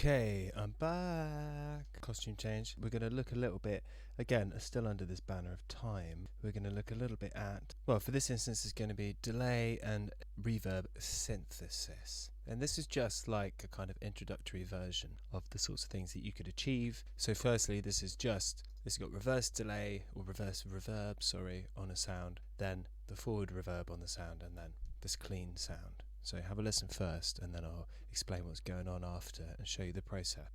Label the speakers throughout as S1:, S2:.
S1: Okay, I'm back. Costume change. We're going to look a little bit, again, still under this banner of time. We're going to look a little bit at, well, for this instance, it's going to be delay and reverb synthesis. And this is just like a kind of introductory version of the sorts of things that you could achieve. So firstly, this has got reverse delay or reverse reverb, on a sound, then the forward reverb on the sound, and then this clean sound. So have a listen first, and then I'll explain what's going on after and show you the process.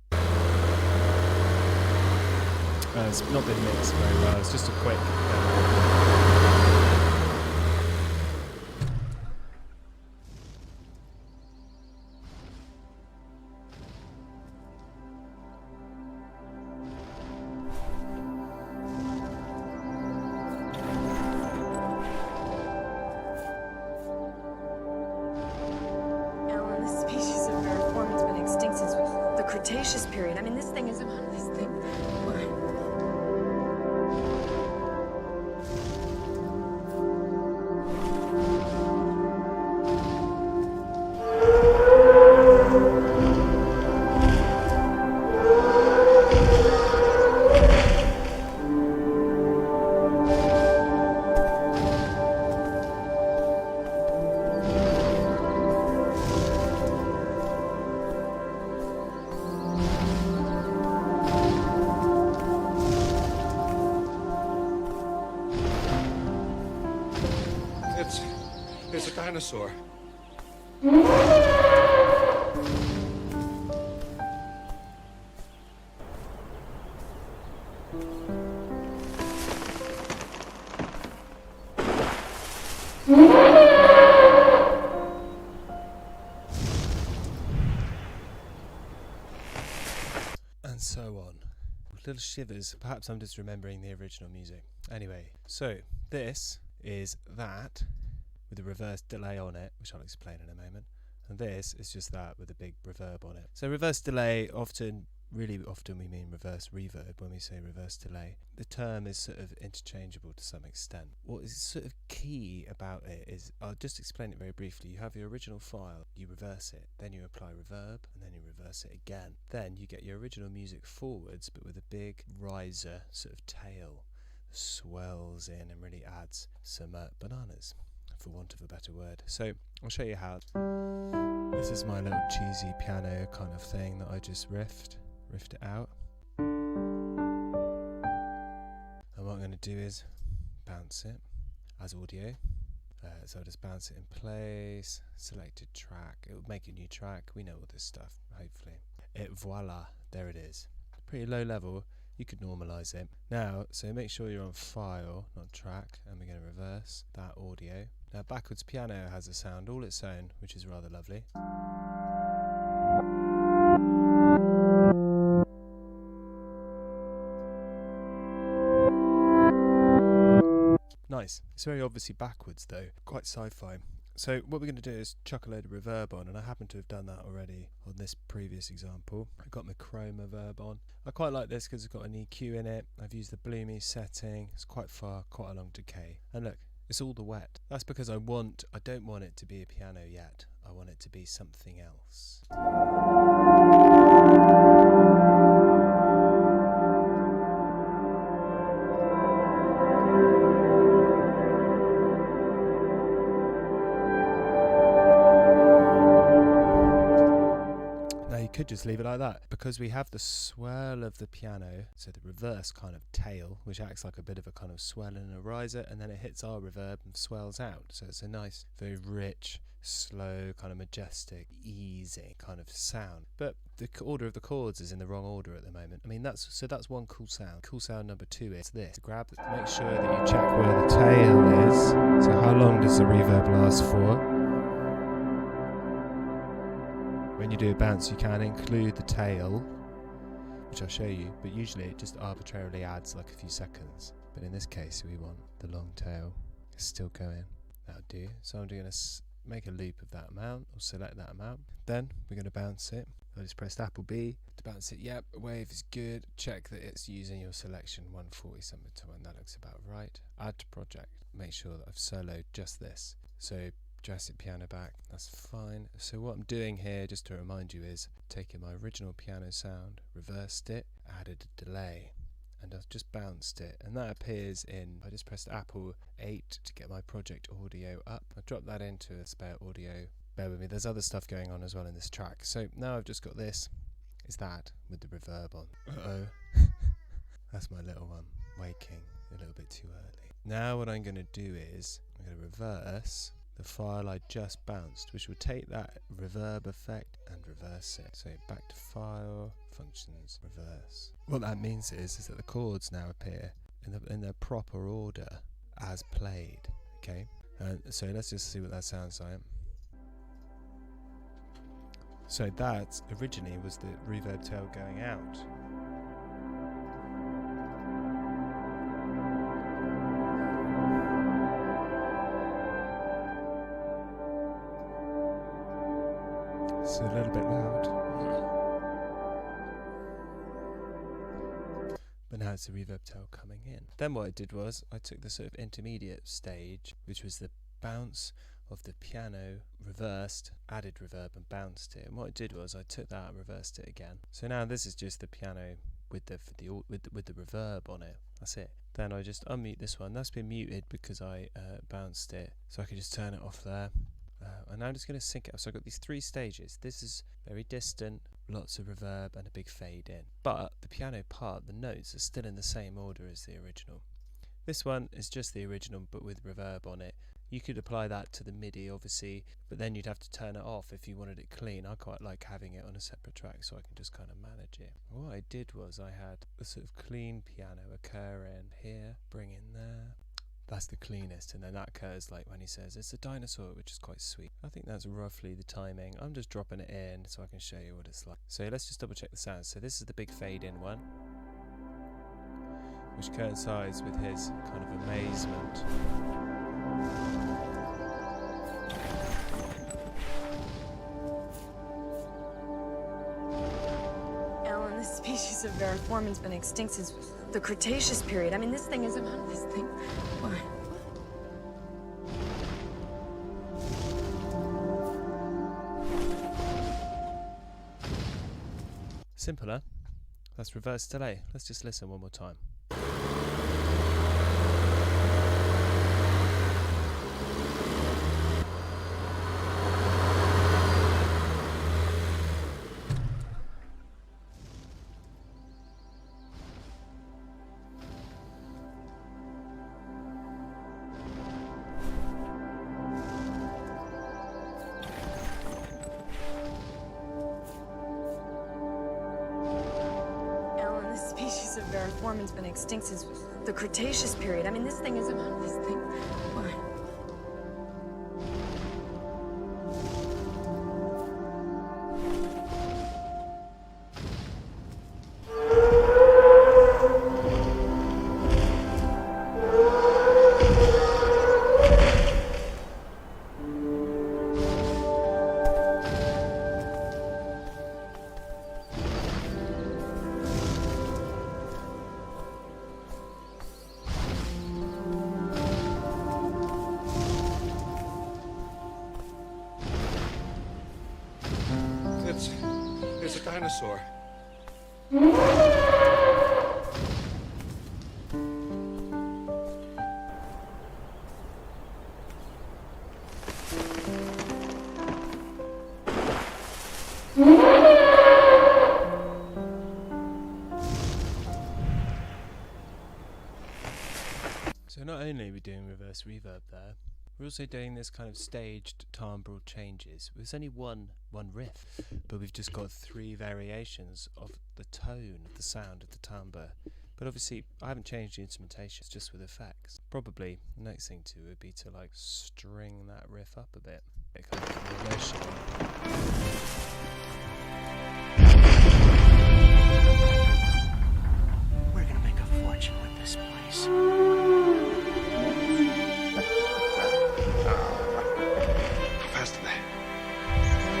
S1: It's not been mixed very well, it's just a quick
S2: Cretaceous period. I mean, this thing isn't this thing.
S3: It's a dinosaur.
S1: and so on. Little shivers. Perhaps I'm just remembering the original music. Anyway, so this is that with a reverse delay on it, which I'll explain in a moment. And this is just that with a big reverb on it. So reverse delay, really often we mean reverse reverb when we say reverse delay. The term is sort of interchangeable to some extent. What is sort of key about it is, I'll just explain it very briefly. You have your original file, you reverse it, then you apply reverb, and then you reverse it again. Then you get your original music forwards, but with a big riser sort of tail, swells in and really adds some bananas, for want of a better word. So I'll show you how. This is my little cheesy piano kind of thing that I just riffed it out. And what I'm going to do is bounce it as audio. So I'll just bounce it in place, selected track. It will make a new track. We know all this stuff, hopefully. Voila, there it is. Pretty low level. You could normalize it. Now, so make sure you're on file, not track, and we're going to reverse that audio. Now, backwards piano has a sound all its own, which is rather lovely. Nice. It's very obviously backwards though, quite sci-fi. So what we're going to do is chuck a load of reverb on, and I happen to have done that already on this previous example. I've got my chrome reverb on. I quite like this because it's got an EQ in it. I've used the bloomy setting. It's quite a long decay. And look, it's all the wet. That's because I don't want it to be a piano yet. I want it to be something else. Could just leave it like that, because we have the swell of the piano, so the reverse kind of tail, which acts like a bit of a kind of swell and a riser, and then it hits our reverb and swells out. So it's a nice, very rich, slow, kind of majestic, easy kind of sound. But the order of the chords is in the wrong order at the moment. I mean, that's one cool sound. Cool sound number 2 is this. Make sure that you check where the tail is. So how long does the reverb last for? When you do a bounce, you can include the tail, which I'll show you, but usually it just arbitrarily adds like a few seconds. But in this case, we want the long tail still going. That'll do. So I'm going to make a loop of that amount, or select that amount. Then we're going to bounce it. I just pressed Apple B to bounce it. Yep, wave is good. Check that it's using your selection 140 something to 1. That looks about right. Add to project. Make sure that I've soloed just this. So drastic piano back. That's fine. So what I'm doing here, just to remind you, is taking my original piano sound, reversed it, added a delay, and I've just bounced it, and that appears in, I just pressed Apple 8 to get my project audio up. I dropped that into a spare audio. Bear with me, there's other stuff going on as well in this track. So now I've just got this, is that with the reverb on. Uh-oh. That's my little one waking a little bit too early. Now what I'm going to do is, I'm going to reverse the file I just bounced, which will take that reverb effect and reverse it. So back to File, Functions, Reverse. What that means is that the chords now appear in their proper order as played. Okay, so let's just see what that sounds like. So that originally was the reverb tail going out. It's a little bit loud. But now it's the reverb tail coming in. Then what I did was I took the sort of intermediate stage, which was the bounce of the piano, reversed, added reverb and bounced it. And what I did was I took that and reversed it again. So now this is just the piano with the reverb on it. That's it. Then I just unmute this one. That's been muted because I bounced it. So I can just turn it off there. And now I'm just going to sync it up. So I've got these three stages. This is very distant, lots of reverb and a big fade in. But the piano part, the notes are still in the same order as the original. This one is just the original but with reverb on it. You could apply that to the MIDI obviously, but then you'd have to turn it off if you wanted it clean. I quite like having it on a separate track so I can just kind of manage it. What I did was I had a sort of clean piano occur in here, bring in there. That's the cleanest, and then that occurs like when he says it's a dinosaur, which is quite sweet. I think that's roughly the timing. I'm just dropping it in so I can show you what it's like. So let's just double check the sounds. So this is the big fade in one, which coincides with his kind of amazement.
S2: Alan, this species of Veriformin's been extinct since the Cretaceous period. I mean, this thing isn't on this thing. What?
S1: Simpler. That's reverse delay. Let's just listen one more time.
S2: Species of Veriformin's been extinct since the Cretaceous period. I mean, this thing isn't on this thing. What?
S3: It's a dinosaur.
S1: So not only are we doing reverse reverb there, we're also doing this kind of staged timbral changes. There's only one riff, but we've just got three variations of the tone of the sound of the timbre. But obviously I haven't changed the instrumentation, it's just with effects. Probably the next thing to would be to like string that riff up a bit. It kind of emotion.
S4: We're gonna make a fortune with this place.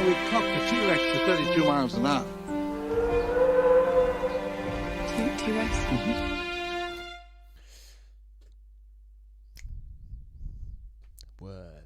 S5: We clocked the T-Rex to 32 miles an hour.
S2: T-Rex?
S1: Word.